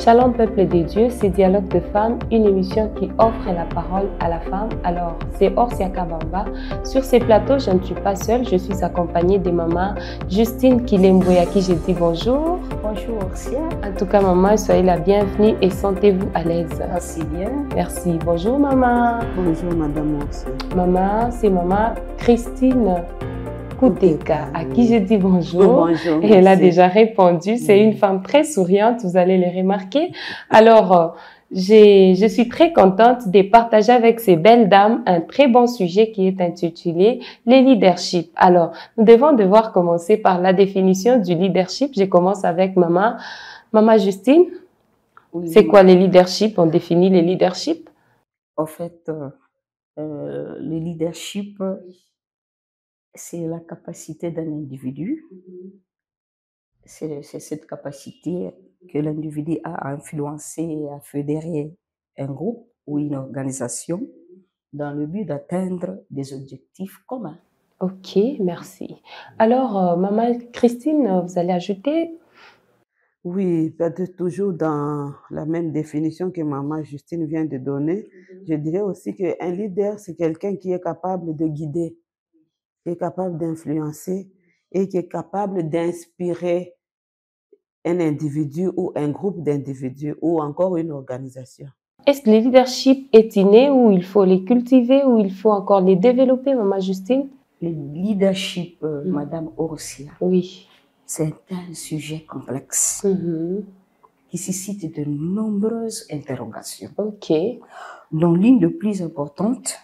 Shalom peuple de Dieu, c'est Dialogue de femmes, une émission qui offre la parole à la femme. Alors, c'est Orsia Kabamba. Sur ces plateaux, je ne suis pas seule, je suis accompagnée de maman Justine Kilemboy, à qui je dis bonjour. Bonjour Orsia. En tout cas, maman, soyez la bienvenue et sentez-vous à l'aise. Merci bien. Merci. Bonjour maman. Bonjour madame Orsia. Maman, c'est maman Christine Kouteka, à qui je dis bonjour. Bonjour. Et elle a déjà répondu. C'est une femme très souriante, vous allez le remarquer. Alors, je suis très contente de partager avec ces belles dames un très bon sujet qui est intitulé « Les leadership ». Alors, nous devons devoir commencer par la définition du leadership. Je commence avec maman. Maman Justine, Oui. c'est quoi les leadership? On définit les leadership? En fait, le leadership, c'est la capacité d'un individu. C'est cette capacité que l'individu a à influencer et à fédérer un groupe ou une organisation dans le but d'atteindre des objectifs communs. Ok, merci. Alors, maman Christine, vous allez ajouter? Oui, peut-être toujours dans la même définition que maman Justine vient de donner. Je dirais aussi qu'un leader, c'est quelqu'un qui est capable de guider, qui est capable d'influencer et qui est capable d'inspirer un individu ou un groupe d'individus ou encore une organisation. Est-ce que le leadership est inné ou il faut les cultiver ou il faut encore les développer, maman Justine? Le leadership, madame Orsia, Oui. c'est un sujet complexe qui suscite de nombreuses interrogations, Ok. dont l'une des plus importantes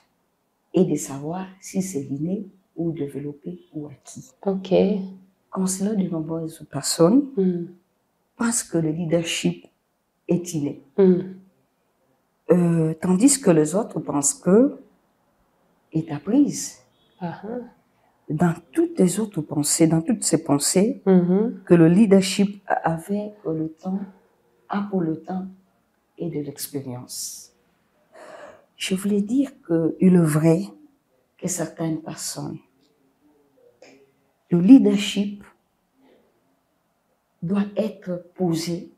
est de savoir si c'est inné ou développé ou acquis. Ok. Comme cela, de nombreuses personnes pensent que le leadership est inné, tandis que les autres pensent que est apprise. Dans toutes les autres pensées, dans toutes ces pensées, que le leadership a pour le temps et de l'expérience. Je voulais dire qu'il est vrai que certaines personnes, le leadership doit être posé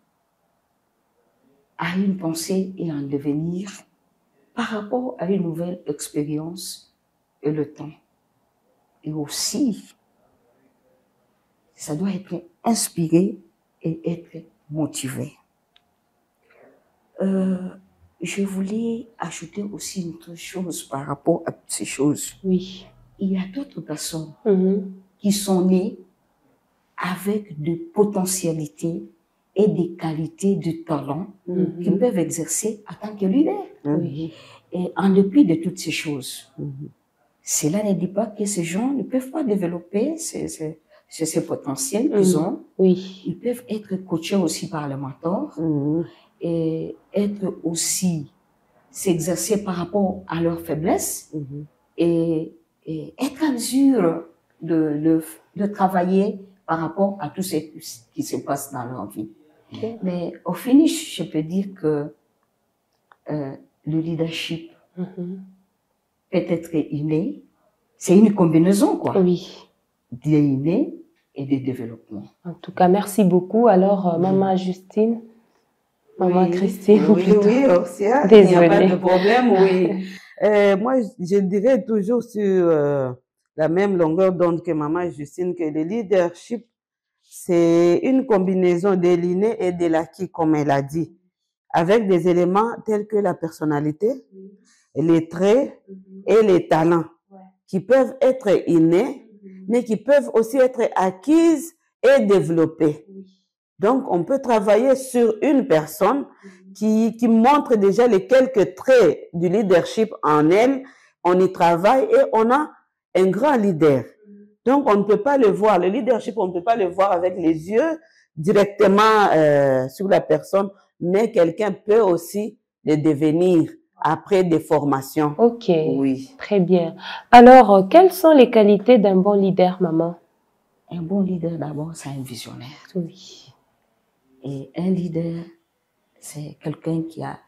à une pensée et un devenir par rapport à une nouvelle expérience et le temps. Et aussi, ça doit être inspiré et être motivé. Je voulais ajouter aussi une autre chose par rapport à ces choses. Oui. Il y a d'autres personnes qui sont nées avec des potentialités et des qualités, du talent qu'ils peuvent exercer en tant que leader. Oui. Et en dépit de toutes ces choses, cela ne dit pas que ces gens ne peuvent pas développer ces potentiels qu'ils ont. Oui. Ils peuvent être coachés aussi par le mentor et être aussi s'exercer par rapport à leurs faiblesses et être en mesure de travailler par rapport à tout ce qui se passe dans leur vie. Mais au finish, je peux dire que le leadership peut être inné. C'est une combinaison, quoi. Oui. D'inné et de développement. En tout cas, merci beaucoup. Alors, maman Justine, maman Christine. Oui, Orsia. Désolée. Il n'y a pas de problème, oui. Moi, je dirais toujours sur la même longueur d'onde que maman Justine que le leadership, c'est une combinaison de l'inné et de l'acquis, comme elle a dit, avec des éléments tels que la personnalité, les traits et les talents qui peuvent être innés, mais qui peuvent aussi être acquises et développées. Donc, on peut travailler sur une personne qui montre déjà les quelques traits du leadership en elle. On y travaille et on a un grand leader. Donc, on ne peut pas le voir. Le leadership, on ne peut pas le voir avec les yeux directement sur la personne, mais quelqu'un peut aussi le devenir après des formations. Ok. Oui. Très bien. Alors, quelles sont les qualités d'un bon leader, maman? Un bon leader, d'abord, c'est un visionnaire. Oui. Et un leader, c'est quelqu'un qui a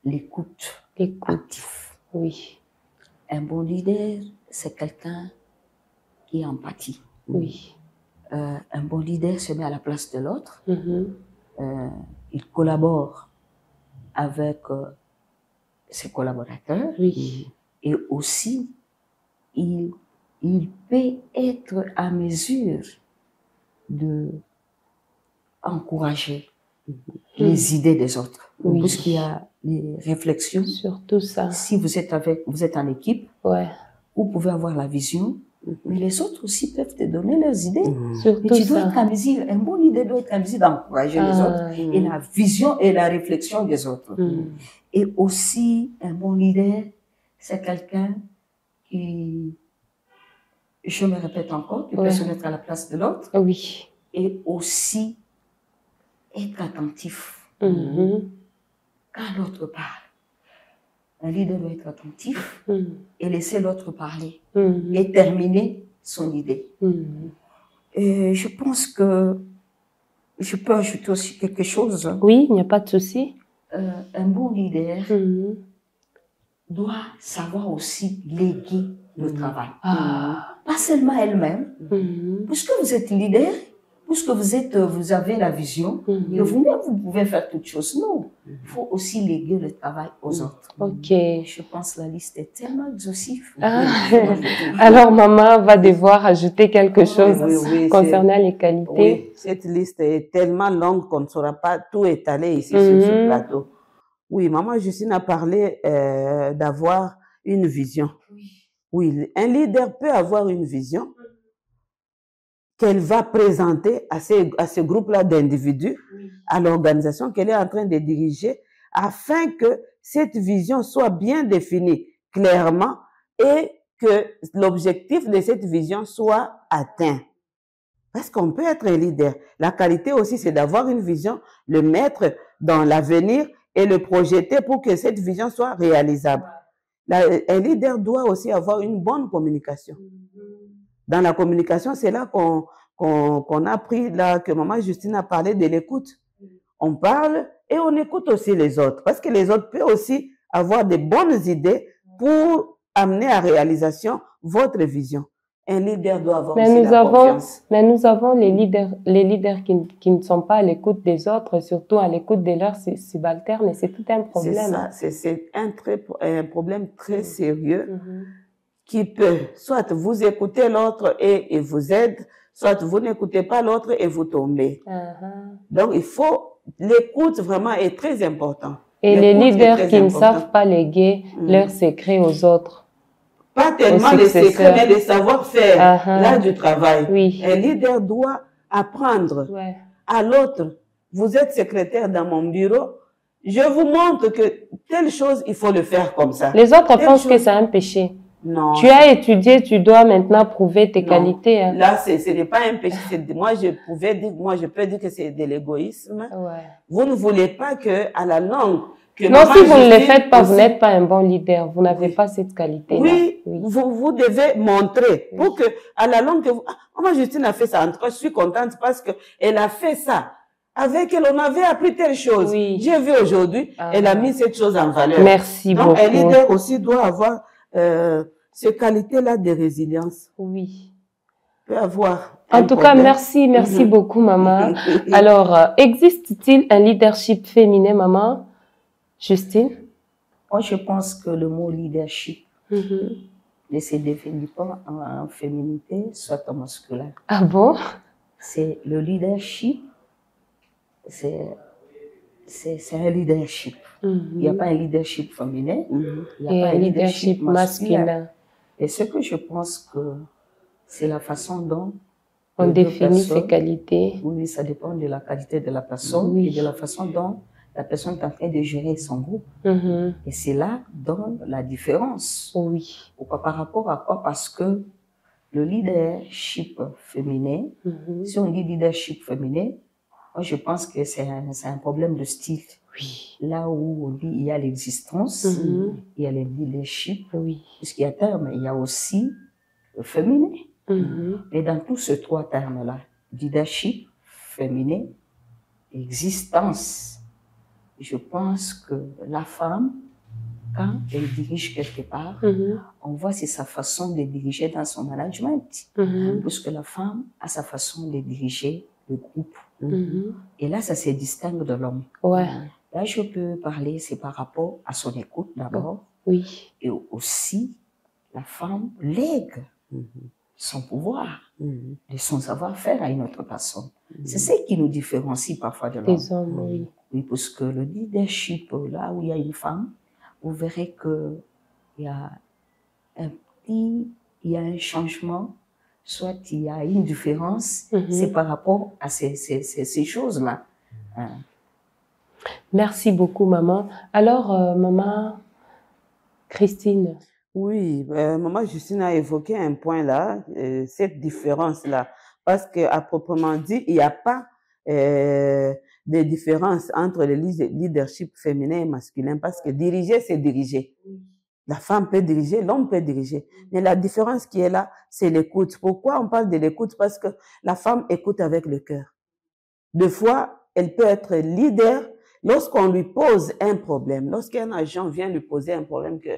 l'écoute active. Oui. Un bon leader, c'est quelqu'un qui a empathie. Oui. Un bon leader se met à la place de l'autre. il collabore avec ses collaborateurs. Oui. Et aussi, il peut être à mesure de encourager les idées des autres. Oui. Parce qu'il y a les réflexions. Surtout ça. Si vous êtes en équipe, Ouais. vous pouvez avoir la vision, mais les autres aussi peuvent te donner leurs idées. Surtout Mais tu dois ça. être en mesure, une bonne idée doit être en mesure d'encourager les autres et la vision et la réflexion des autres. Et aussi, un bon leader, c'est quelqu'un qui, je me répète encore, qui peut se mettre à la place de l'autre. Oui. Et aussi, être attentif. Quand l'autre parle, un leader doit être attentif et laisser l'autre parler et terminer son idée. Et je pense que je peux ajouter aussi quelque chose. Oui, il n'y a pas de souci. Un bon leader doit savoir aussi léguer le travail. Pas seulement elle-même. Puisque vous êtes leader, puisque vous avez la vision, que vous-même vous pouvez faire toutes choses. Non, il faut aussi léguer le travail aux autres. Ok. Je pense que la liste est tellement exhaustive. Alors, maman va devoir ajouter quelque chose concernant les qualités. Oui, cette liste est tellement longue qu'on ne saura pas tout étaler ici sur ce plateau. Oui, maman Justine a parlé d'avoir une vision. Oui, un leader peut avoir une vision qu'elle va présenter à ce groupe-là d'individus, à l'organisation qu'elle est en train de diriger, afin que cette vision soit bien définie clairement et que l'objectif de cette vision soit atteint. Parce qu'on peut être un leader. La qualité aussi, c'est d'avoir une vision, le mettre dans l'avenir et le projeter pour que cette vision soit réalisable. Un leader doit aussi avoir une bonne communication. Dans la communication, c'est là qu'on a appris, là, que maman Justine a parlé de l'écoute. On parle et on écoute aussi les autres. Parce que les autres peuvent aussi avoir de bonnes idées pour amener à réalisation votre vision. Un leader doit avoir aussi la confiance. Mais nous avons les leaders qui ne sont pas à l'écoute des autres, surtout à l'écoute de leurs subalternes, et c'est tout un problème. C'est un problème très sérieux qui peut, soit vous écoutez l'autre et il vous aide, soit vous n'écoutez pas l'autre et vous tombez. Donc, l'écoute vraiment est très important. Et les leaders qui ne savent pas léguer leurs secrets aux autres. Pas tellement les secrets, mais les savoir-faire, là du travail. Oui. Un leader doit apprendre à l'autre. Vous êtes secrétaire dans mon bureau, je vous montre que telle chose, il faut le faire comme ça. Les autres pensent que c'est un péché. Non. Tu as étudié, tu dois maintenant prouver tes qualités. Hein. Là, ce n'est pas un péché. Je peux dire que c'est de l'égoïsme. Vous ne voulez pas que, à la longue, non, si vous ne le faites pas, vous n'êtes pas un bon leader. Vous n'avez pas cette qualité-là. Oui, vous devez montrer pour que, à la longue, moi, Justine a fait ça. En tout cas, je suis contente parce que elle a fait ça. Avec elle, on avait appris telle chose. J'ai vu aujourd'hui, elle a mis cette chose en valeur. Merci beaucoup. Donc, un leader aussi doit avoir ces qualités-là de résilience. Oui. Peut avoir. En tout cas, merci beaucoup, maman. Alors, existe-t-il un leadership féminin, maman? Justine? Moi, je pense que le mot leadership ne se définit pas en féminité, soit en masculin. Ah bon? C'est le leadership, c'est un leadership. Il n'y a pas un leadership féminin, il n'y a pas un leadership masculin. Et ce que je pense que c'est la façon dont on définit ses qualités. Oui, ça dépend de la qualité de la personne et de la façon dont la personne est en train de gérer son groupe. Et c'est là dans la différence. Oui. Pourquoi, par rapport à quoi? Parce que le leadership féminin, si on dit leadership féminin, moi je pense que c'est un problème de style. Oui. Là où on dit il y a l'existence, il y a le leadership, puisqu'il y a terme, il y a aussi le féminin. Mais dans tous ces trois termes-là, leadership, féminin, existence, je pense que la femme, quand elle dirige quelque part, on voit c'est sa façon de diriger dans son management. Parce que la femme a sa façon de diriger de groupe. Mhm. Et là, ça se distingue de l'homme. Ouais. Là, je peux parler, c'est par rapport à son écoute d'abord. Oui. Et aussi, la femme lègue son pouvoir, de son savoir-faire à une autre personne. C'est ce qui nous différencie parfois de l'homme. Les hommes, oui. Oui, parce que le leadership, là où il y a une femme, vous verrez que il y a il y a un changement, soit il y a une différence, c'est par rapport à ces choses-là. Hein. Merci beaucoup, maman. Alors, maman Christine. Oui, maman Justine a évoqué un point là, cette différence-là, parce qu'à proprement dit, il n'y a pas de différence entre le leadership féminin et masculin, parce que diriger, c'est diriger. La femme peut diriger, l'homme peut diriger. Mais la différence qui est là, c'est l'écoute. Pourquoi on parle de l'écoute? Parce que la femme écoute avec le cœur. Des fois, elle peut être leader lorsqu'on lui pose un problème. Lorsqu'un agent vient lui poser un problème, que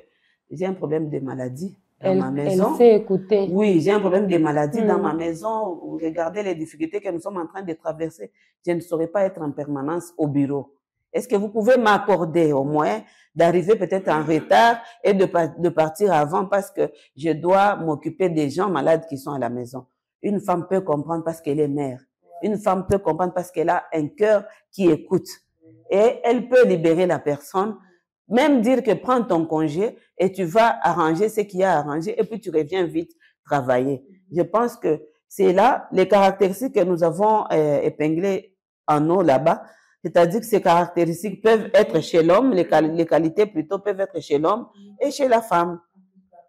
j'ai un problème de maladie dans ma maison. Elle sait écouter. Oui, j'ai un problème de maladie dans ma maison. Regardez les difficultés que nous sommes en train de traverser. Je ne saurais pas être en permanence au bureau. Est-ce que vous pouvez m'accorder au moins d'arriver peut-être en retard et de partir avant parce que je dois m'occuper des gens malades qui sont à la maison? Une femme peut comprendre parce qu'elle est mère. Une femme peut comprendre parce qu'elle a un cœur qui écoute. Et elle peut libérer la personne, même dire que prends ton congé et tu vas arranger ce qu'il y a à arranger et puis tu reviens vite travailler. Je pense que c'est là les caractéristiques que nous avons épinglées en haut là-bas. C'est-à-dire que ces caractéristiques peuvent être chez l'homme, les qualités plutôt peuvent être chez l'homme et chez la femme.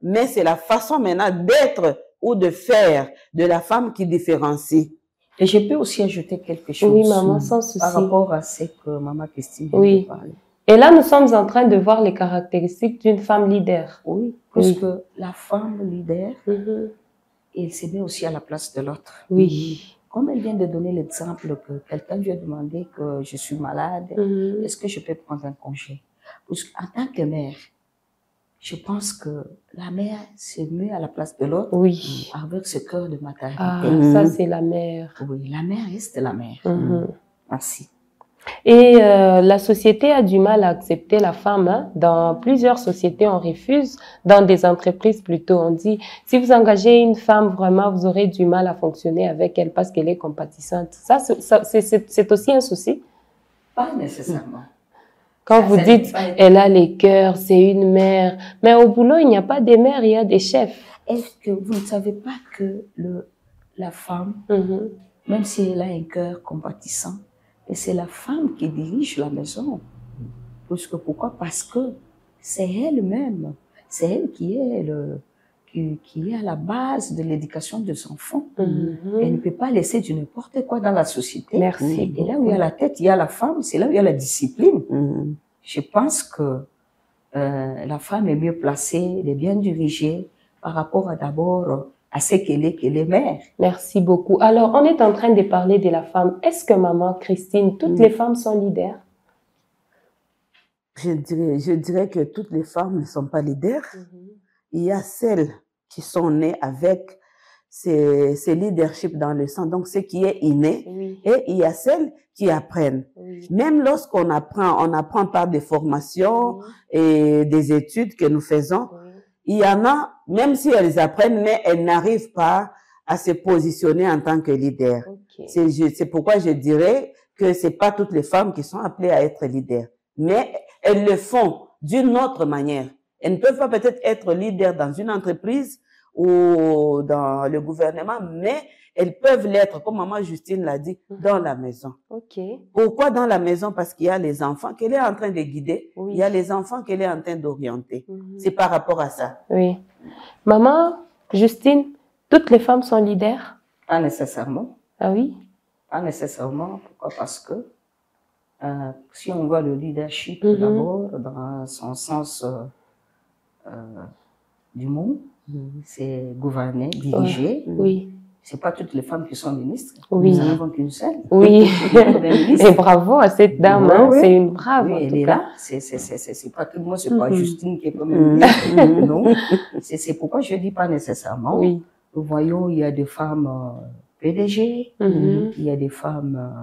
Mais c'est la façon maintenant d'être ou de faire de la femme qui différencie. Et je peux aussi ajouter quelque chose. Oui, maman, sans souci. Par rapport à ce que maman Christine vient de parler. Et là, nous sommes en train de voir les caractéristiques d'une femme leader. Oui, parce que la femme leader, elle se met aussi à la place de l'autre. Oui. Comme elle vient de donner l'exemple que quelqu'un lui a demandé que je suis malade, est-ce que je peux prendre un congé? Parce qu'en tant que mère, je pense que la mère se met à la place de l'autre avec ce cœur de maternité. Ah, ça c'est la mère. Oui, la mère reste la mère. Merci. Et la société a du mal à accepter la femme. Hein. Dans plusieurs sociétés, on refuse. Dans des entreprises, plutôt, on dit, si vous engagez une femme, vraiment, vous aurez du mal à fonctionner avec elle parce qu'elle est compatissante. Ça c'est aussi un souci? Pas nécessairement. Quand vous dites, elle a les cœurs, c'est une mère. Mais au boulot, il n'y a pas des mères, il y a des chefs. Est-ce que vous ne savez pas que la femme, même si elle a un cœur compatissant, et c'est la femme qui dirige la maison. Pourquoi? Parce que c'est elle-même, c'est elle qui est à la base de l'éducation de son enfant. Elle ne peut pas laisser du n'importe quoi dans la société. Merci. Et là où il y a la tête, il y a la femme, c'est là où il y a la discipline. Je pense que la femme est mieux placée, elle est bien dirigée par rapport à d'abord à ce qu'elle est mère. Merci beaucoup. Alors, on est en train de parler de la femme. Est-ce que maman Christine, toutes les femmes sont leaders? Je dirais que toutes les femmes ne sont pas leaders. Il y a celles qui sont nées avec ces leaderships dans le sang, donc ce qui est inné, et il y a celles qui apprennent. Même lorsqu'on apprend, on apprend par des formations et des études que nous faisons. Il y en a, même si elles apprennent, mais elles n'arrivent pas à se positionner en tant que leader. C'est pourquoi je dirais que c'est pas toutes les femmes qui sont appelées à être leaders. Mais elles le font d'une autre manière. Elles ne peuvent pas peut-être être leaders dans une entreprise ou dans le gouvernement, mais elles peuvent l'être, comme maman Justine l'a dit, dans la maison. Pourquoi dans la maison? Parce qu'il y a les enfants qu'elle est en train de guider, il y a les enfants qu'elle est en train d'orienter. C'est par rapport à ça. Oui. Maman Justine, toutes les femmes sont leaders? Pas nécessairement. Ah oui? Pas nécessairement. Pourquoi? Parce que si on voit le leadership d'abord dans son sens du mot, c'est gouverner, diriger. C'est pas toutes les femmes qui sont ministres. Nous n'en avons qu'une seule. Et bravo à cette dame, hein. C'est une brave. Elle est là. C'est pas tout le monde, c'est pas Justine qui est comme une ministre. Non. C'est pourquoi je dis pas nécessairement. Nous voyons, il y a des femmes PDG, il y a des femmes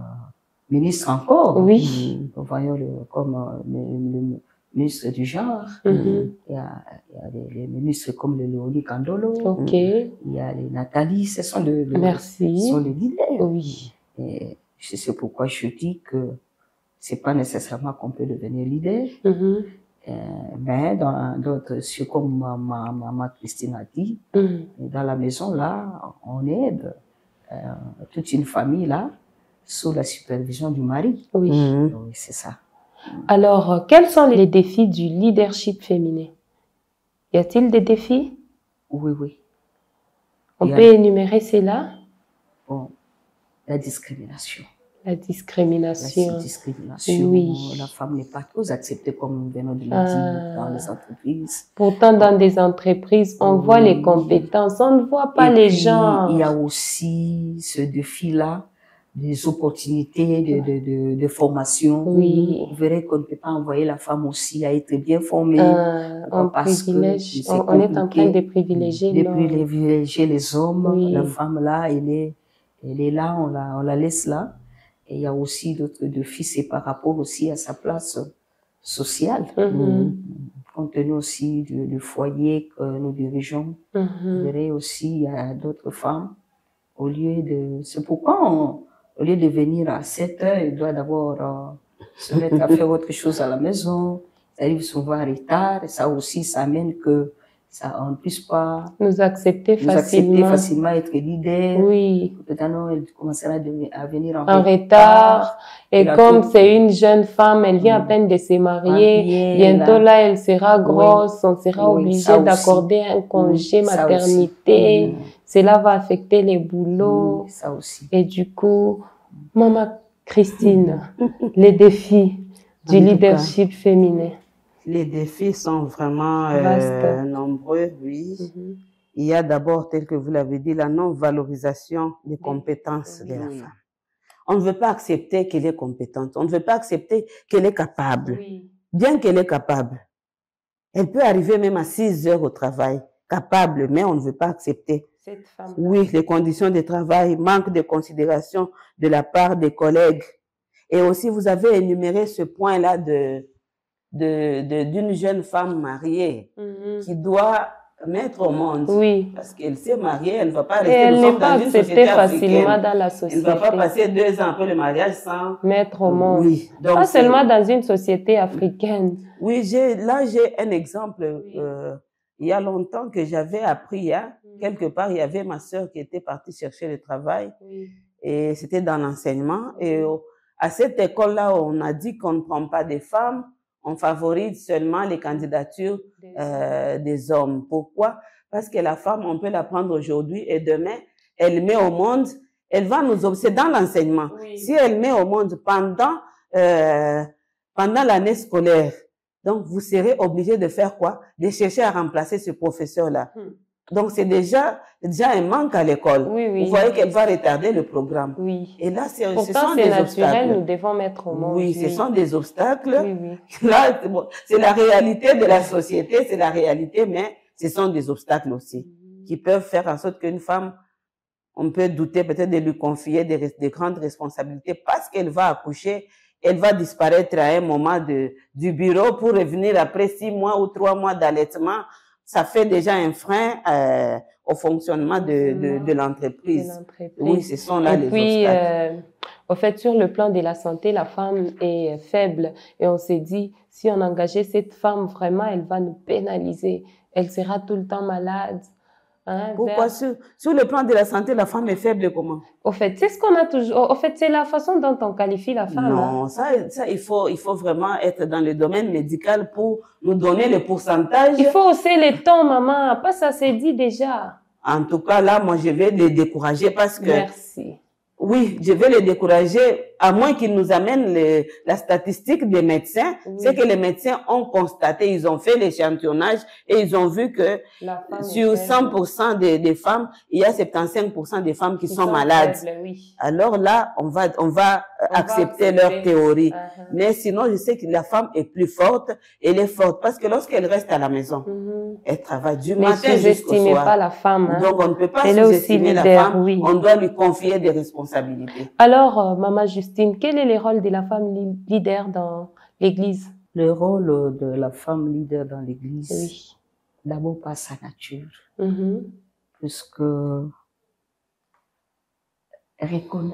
ministres encore. Oui. Voyons comme le ministre du genre. Il y a des ministres comme le Léonie Kandolo. Ok. Il y a les Nathalie. Ce sont Merci. Ce sont les leaders. Oui. Et c'est pourquoi je dis que c'est pas nécessairement qu'on peut devenir leader. Mais dans d'autres, comme ma Christine a dit, dans la maison là, on aide toute une famille là, sous la supervision du mari. Oui. Oui, c'est ça. Alors, quels sont les défis du leadership féminin? Y a-t-il des défis? Oui, oui. On peut énumérer cela? Bon, la discrimination. La discrimination. La discrimination. Oui. La femme n'est pas trop acceptée, comme nous venons de le dire, dans les entreprises. Pourtant, dans des entreprises, on voit les compétences, on ne voit pas les gens. Il y a aussi ce défi-là, des opportunités de formation. Oui. Vous verrez qu'on ne peut pas envoyer la femme aussi à être bien formée. On privilège, on est en train de privilégier les hommes. Oui. La femme là, elle est là, on la laisse là. Et il y a aussi d'autres défis, c'est par rapport aussi à sa place sociale. Compte tenu aussi du foyer que nous dirigeons. Vous verrez aussi, il y a d'autres femmes. C'est pourquoi au lieu de venir à 7 heures, il doit d'abord se mettre à faire autre chose à la maison. Ça arrive souvent en retard. Et ça aussi, ça amène que on ne puisse pas nous accepter facilement être leader. Oui. Peut-être elle commencera à venir en retard. Et comme c'est une jeune femme, elle vient à peine de se marier. Bientôt là, elle sera grosse. On sera obligé d'accorder un congé maternité. Cela va affecter les boulots. Ça aussi. Et du coup, Maman Christine, les défis du leadership féminin. Les défis sont vraiment nombreux, oui. Il y a d'abord, tel que vous l'avez dit, la non-valorisation des compétences de la femme. On ne veut pas accepter qu'elle est compétente. On ne veut pas accepter qu'elle est capable. Bien qu'elle est capable. Elle peut arriver même à 6 heures au travail, capable, mais on ne veut pas accepter. Cette femme. Oui, les conditions de travail, manque de considération de la part des collègues. Et aussi, vous avez énuméré ce point-là d'une jeune femme mariée qui doit mettre au monde. Oui. Parce qu'elle s'est mariée, elle ne va pas rester elle n'est pas dans une société facilement africaine. Dans la société. Elle ne va pas passer 2 ans après le mariage sans mettre au monde. Oui. Donc, pas seulement dans une société africaine. Oui, là j'ai un exemple. Il y a longtemps que j'avais appris, quelque part, il y avait ma sœur qui était partie chercher le travail. Et c'était dans l'enseignement. Et à cette école-là, on a dit qu'on ne prend pas des femmes. On favorise seulement les candidatures des hommes. Pourquoi? Parce que la femme, on peut la prendre aujourd'hui et demain, elle met au monde, elle va nous observer. C'est dans l'enseignement. Si elle met au monde pendant l'année scolaire, donc vous serez obligé de faire quoi? De chercher à remplacer ce professeur-là. Donc c'est déjà un manque à l'école. Vous voyez qu'elle va retarder le programme. Et là, ce sont des naturel, obstacles. Nous devons mettre au monde. Ce sont des obstacles. Là, c'est la réalité de la société, c'est la réalité, mais ce sont des obstacles aussi qui peuvent faire en sorte qu'une femme, on peut douter peut-être de lui confier des grandes responsabilités parce qu'elle va accoucher. Elle va disparaître à un moment du bureau pour revenir après 6 mois ou 3 mois d'allaitement. Ça fait déjà un frein au fonctionnement de l'entreprise. Oui, ce sont là les obstacles. Au fait, sur le plan de la santé, la femme est faible. Et on s'est dit, si on engageait cette femme, vraiment, elle va nous pénaliser. Elle sera tout le temps malade. Pourquoi sur le plan de la santé, la femme est faible comment? Au fait, c'est ce qu'on a toujours. Au fait, c'est la façon dont on qualifie la femme. Non, ça il faut vraiment être dans le domaine médical pour nous donner le pourcentage. Il faut hausser les tons, maman. Pas ça, c'est dit déjà. En tout cas, là, moi, je vais les décourager parce que. Merci. Oui, je vais les décourager à moins qu'ils nous amènent la statistique des médecins, Oui. c'est que les médecins ont constaté, ils ont fait l'échantillonnage et ils ont vu que La femme sur est faible. 100% des femmes, il y a 75% des femmes qui sont malades. Faibles, oui. Alors là, on va accepter leur théorie. Uh-huh. Mais sinon, je sais que la femme est plus forte. Elle est forte parce que lorsqu'elle reste à la maison, elle travaille du matin jusqu'au sous-estimez soir. pas la femme. Hein. Donc, on ne peut pas Elle est aussi sous-estimer la leader, femme. oui. On doit lui confier des responsabilités. Alors, Maman Justine, quel est le rôle de la femme leader dans l'Église? Le rôle de la femme leader dans l'Église, Oui. d'abord par sa nature, Mhm. puisque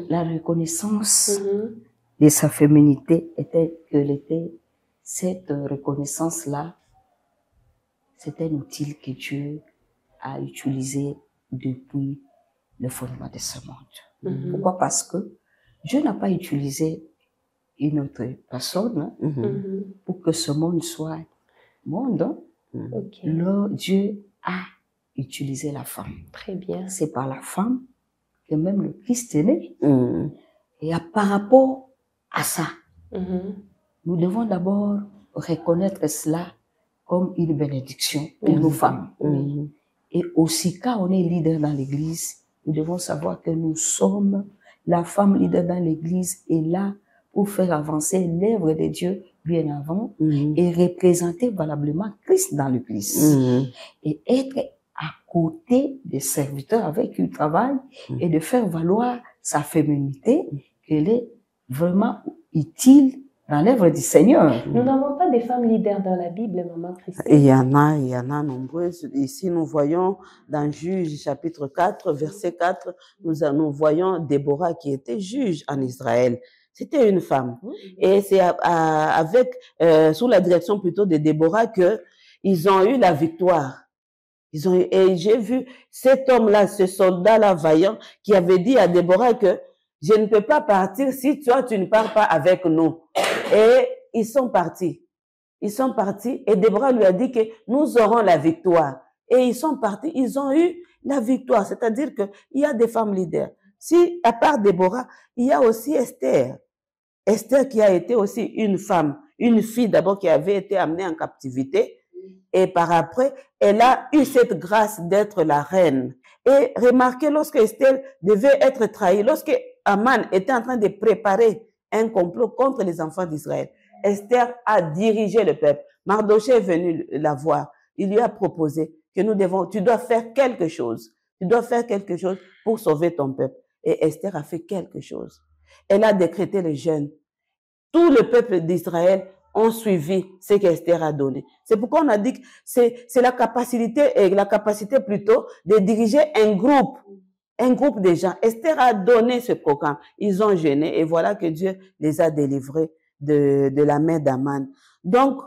la reconnaissance de sa féminité cette reconnaissance-là, c'est un outil que Dieu a utilisé depuis le fondement de ce monde. Pourquoi? Parce que Dieu n'a pas utilisé une autre personne pour que ce monde soit monde. Ok. Là, Dieu a utilisé la femme. Très bien. C'est par la femme que même le Christ est né. Et par rapport à ça, nous devons d'abord reconnaître cela comme une bénédiction pour nos femmes. Et aussi, quand on est leader dans l'Église, nous devons savoir que nous sommes la femme leader dans l'Église est là pour faire avancer l'œuvre de Dieu bien avant et représenter valablement Christ dans l'Église. Et être à côté des serviteurs avec qui il travaille et de faire valoir sa féminité, qu'elle est vraiment utile dans l'œuvre du Seigneur. Nous n'avons pas des femmes leaders dans la Bible, Maman Christine. Il y en a nombreuses. Ici, nous voyons dans Juge chapitre 4, verset 4, nous voyons Déborah qui était juge en Israël. C'était une femme. Et c'est sous la direction plutôt de Déborah que ils ont eu la victoire. Et j'ai vu cet homme-là, ce soldat-là vaillant, qui avait dit à Déborah que je ne peux pas partir si toi, tu ne pars pas avec nous. Et ils sont partis. Ils sont partis et Déborah lui a dit que nous aurons la victoire. Et ils sont partis, ils ont eu la victoire. C'est-à-dire que il y a des femmes leaders. Si, à part Déborah, il y a aussi Esther. Esther qui a été aussi une femme, une fille d'abord qui avait été amenée en captivité. Et par après, elle a eu cette grâce d'être la reine. Et remarquez, lorsque Esther devait être trahie, lorsque Aman était en train de préparer un complot contre les enfants d'Israël, Esther a dirigé le peuple. Mardochée est venu la voir. Il lui a proposé que tu dois faire quelque chose. Tu dois faire quelque chose pour sauver ton peuple. Et Esther a fait quelque chose. Elle a décrété le jeûne. Tout le peuple d'Israël ont suivi ce qu'Esther a donné. C'est pourquoi on a dit que c'est la capacité plutôt de diriger un groupe de gens. Esther a donné ce programme. Ils ont jeûné et voilà que Dieu les a délivrés de la main d'Aman. Donc,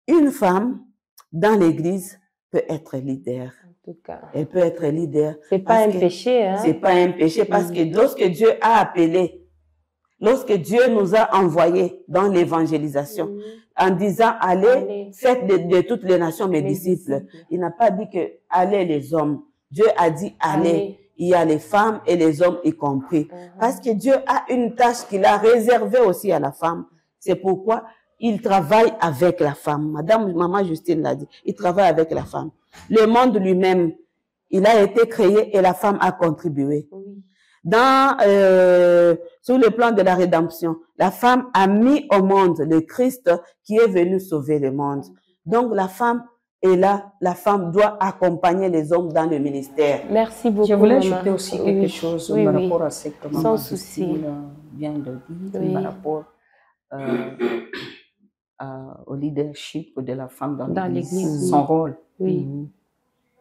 une femme dans l'église peut être leader. En tout cas. Elle peut être leader. C'est pas un péché, hein? C'est pas un péché parce que lorsque Dieu a appelé, lorsque Dieu nous a envoyés dans l'évangélisation, en disant allez, faites de toutes les nations mes disciples. Il n'a pas dit que allez les hommes. Dieu a dit allez. Il y a les femmes et les hommes y compris. Parce que Dieu a une tâche qu'il a réservée aussi à la femme. C'est pourquoi il travaille avec la femme. Maman Justine l'a dit. Il travaille avec la femme. Le monde lui-même, il a été créé et la femme a contribué. Sur le plan de la rédemption, la femme a mis au monde le Christ qui est venu sauver le monde. Donc la femme est là, la femme doit accompagner les hommes dans le ministère. Merci beaucoup. Je voulais ajouter aussi quelque chose par rapport à ce que Maman Justine vient de dire, par rapport au leadership de la femme dans l'Église, son rôle.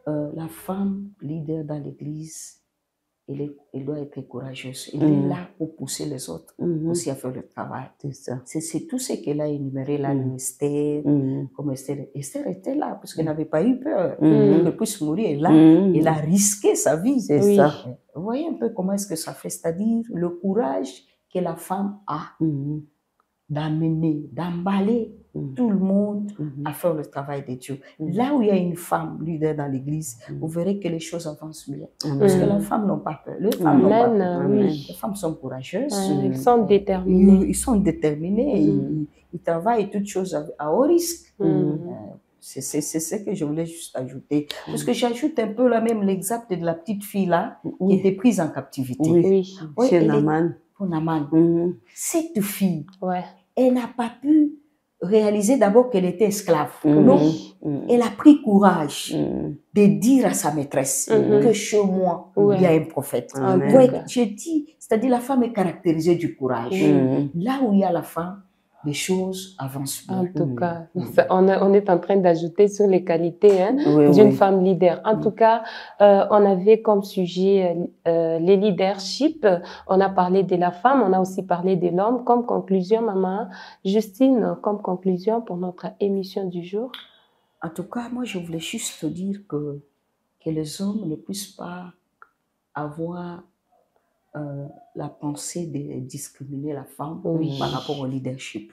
La femme leader dans l'Église, elle doit être courageuse. Elle est là pour pousser les autres aussi à faire le travail. C'est tout ce qu'elle a énuméré là, Esther, comme Esther était là parce qu'elle n'avait pas eu peur qu'elle puisse mourir. Là, elle a risqué sa vie. C'est ça. Vous voyez un peu comment est-ce que ça fait, c'est-à-dire le courage que la femme a d'amener, d'emballer tout le monde à faire le travail de Dieu. Là où il y a une femme leader dans l'église, vous verrez que les choses avancent bien. Parce que les femmes n'ont pas peur. Les femmes n'ont pas peur. Oui. Les femmes sont courageuses. Elles sont déterminées. Ils sont déterminés. Ils travaillent toutes choses à haut risque. C'est ce que je voulais juste ajouter. Parce que j'ajoute un peu là même l'exemple de la petite fille là qui était prise en captivité. Oui, chez Naaman. Pour Naaman. Cette fille, elle n'a pas pu réaliser d'abord qu'elle était esclave. Donc, elle a pris courage de dire à sa maîtresse que chez moi, il y a un prophète. Je dis, c'est-à-dire la femme est caractérisée du courage. Là où il y a la femme, les choses avancent bien. En tout cas, on est en train d'ajouter sur les qualités d'une femme leader. En tout cas, on avait comme sujet les leaderships. On a parlé de la femme, on a aussi parlé de l'homme. Comme conclusion, maman Justine, comme conclusion pour notre émission du jour. En tout cas, moi, je voulais juste dire que les hommes ne puissent pas avoir la pensée de discriminer la femme par rapport au leadership.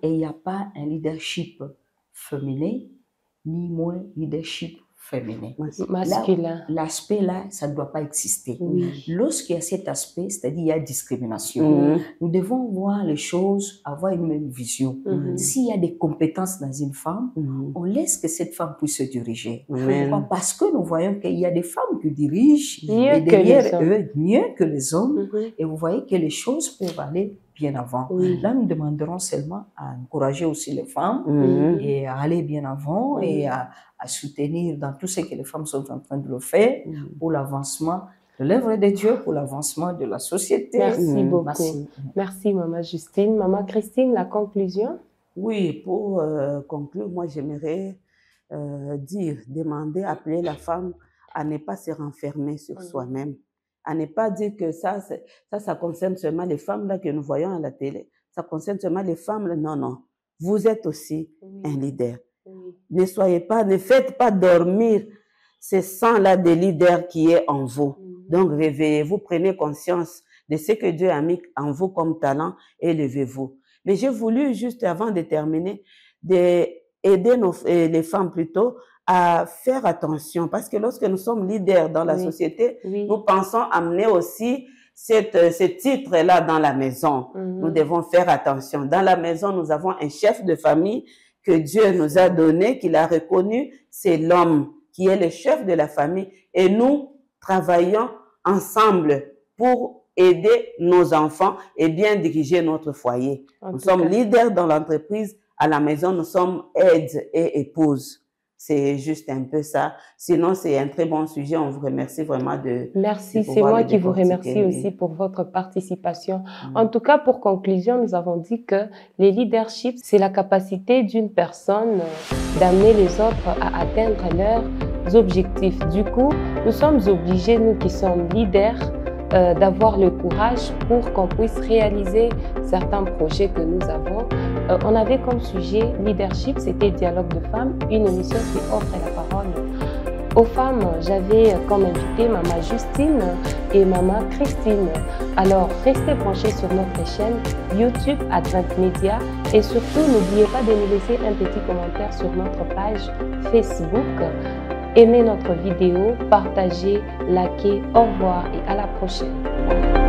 Et il n'y a pas un leadership féminin, ni moins leadership féminin. Masculin. L'aspect là, ça ne doit pas exister. Lorsqu'il y a cet aspect, c'est-à-dire il y a discrimination, nous devons voir les choses, avoir une même vision. S'il y a des compétences dans une femme, on laisse que cette femme puisse se diriger. Parce que nous voyons qu'il y a des femmes qui dirigent et derrière eux mieux que les hommes. Et vous voyez que les choses peuvent aller bien avant. Là, nous demanderons seulement à encourager aussi les femmes et à aller bien avant et à soutenir dans tout ce que les femmes sont en train de le faire pour l'avancement de l'œuvre de Dieu, pour l'avancement de la société. Merci beaucoup. Merci, Maman Justine. Maman Christine, la conclusion? Oui, pour conclure, moi j'aimerais demander, appeler la femme à ne pas se renfermer sur soi-même, à ne pas dire que ça concerne seulement les femmes là que nous voyons à la télé, ça concerne seulement les femmes là. Non, non, vous êtes aussi un leader. Ne faites pas dormir ce sang-là de leader qui est en vous. Donc réveillez-vous, prenez conscience de ce que Dieu a mis en vous comme talent et levez-vous. Mais j'ai voulu juste avant de terminer, aider les femmes plutôt à faire attention, parce que lorsque nous sommes leaders dans la société, nous pensons amener aussi ce titre-là dans la maison. Nous devons faire attention. Dans la maison, nous avons un chef de famille que Dieu nous a donné, qu'il a reconnu, c'est l'homme qui est le chef de la famille. Et nous travaillons ensemble pour aider nos enfants et bien diriger notre foyer. Nous sommes leaders dans l'entreprise, à la maison, nous sommes aides et épouses. C'est juste un peu ça. Sinon, c'est un très bon sujet. On vous remercie vraiment de... Merci, c'est moi qui vous remercie aussi pour votre participation. En tout cas, pour conclusion, nous avons dit que les leaderships, c'est la capacité d'une personne d'amener les autres à atteindre leurs objectifs. Du coup, nous sommes obligés, nous qui sommes leaders, d'avoir le courage pour qu'on puisse réaliser certains projets que nous avons. On avait comme sujet leadership, c'était Dialogue de femmes, une émission qui offre la parole aux femmes. J'avais comme invité Maman Justine et Maman Christine. Alors, restez branchés sur notre chaîne YouTube Advent Media et surtout, n'oubliez pas de nous laisser un petit commentaire sur notre page Facebook. Aimez notre vidéo, partagez, likez, au revoir et à la prochaine.